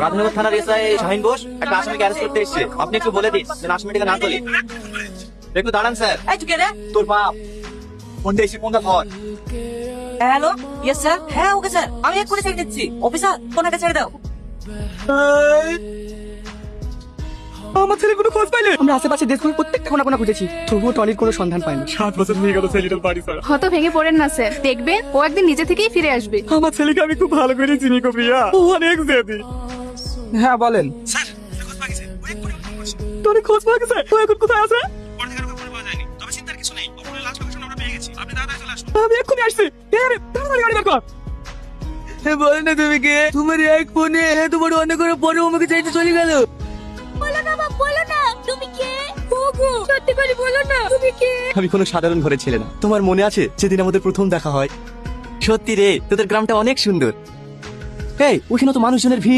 রাধানগর থানার এসআই শাহিন ঘোষ একটা আসামিকে অ্যারেস্ট করতে এসেছে। আপনি একটু বলে দিন যেন আসামিটাকে না তোলে। একটু দাঁড়ান স্যার। এই তুই কে রে? তোর বাপ ফোনটা এসে ফোনটা ধর। Hello, yes sir. হ্যাঁ ওকে স্যার, আমি এক্ষুনি ছেড়ে দিচ্ছি। অফিসার ফোনটা ছেড়ে দাও। আমার ছেলে কোনো খোঁজ পাইলে? আমরা আশেপাশে দেশ ঘুরে প্রত্যেকটা কোনা কোনা খুঁজেছি, তবুও টনির কোনো সন্ধান পাইনি। 7 বছর হয়ে গেল ছেলেটার বাড়ি ছাড়া। হত ভেঙে পড়েন না স্যার, দেখবেন ও একদিন নিজে থেকেই ফিরে আসবে। আমার ছেলেকে আমি খুব ভালো করে চিনি গো প্রিয়া, ও অনেক জেদি। হ্যাঁ বলেন। টনি খোঁজ পাওয়া গেছে? ও এখন কোথায় আছে? আমি এক্ষুনি আসছি। তাড়াতাড়ি গাড়ি বের কর। বলে না তুমি কে? তোমার এক ফোনে এত বড় অনেক করে পরে আমাকে চাইতে চলে গেল। বলো না বাবা, বলো না তুমি কে? ওগো সত্যি করে বলো না তুমি কে? আমি কোনো সাধারণ ঘরে ছেলে না। তোমার মনে আছে যেদিন আমাদের প্রথম দেখা হয়? সত্যি রে, তোদের গ্রামটা অনেক সুন্দর। এই ওখানে তো মানুষজনের ভিড়।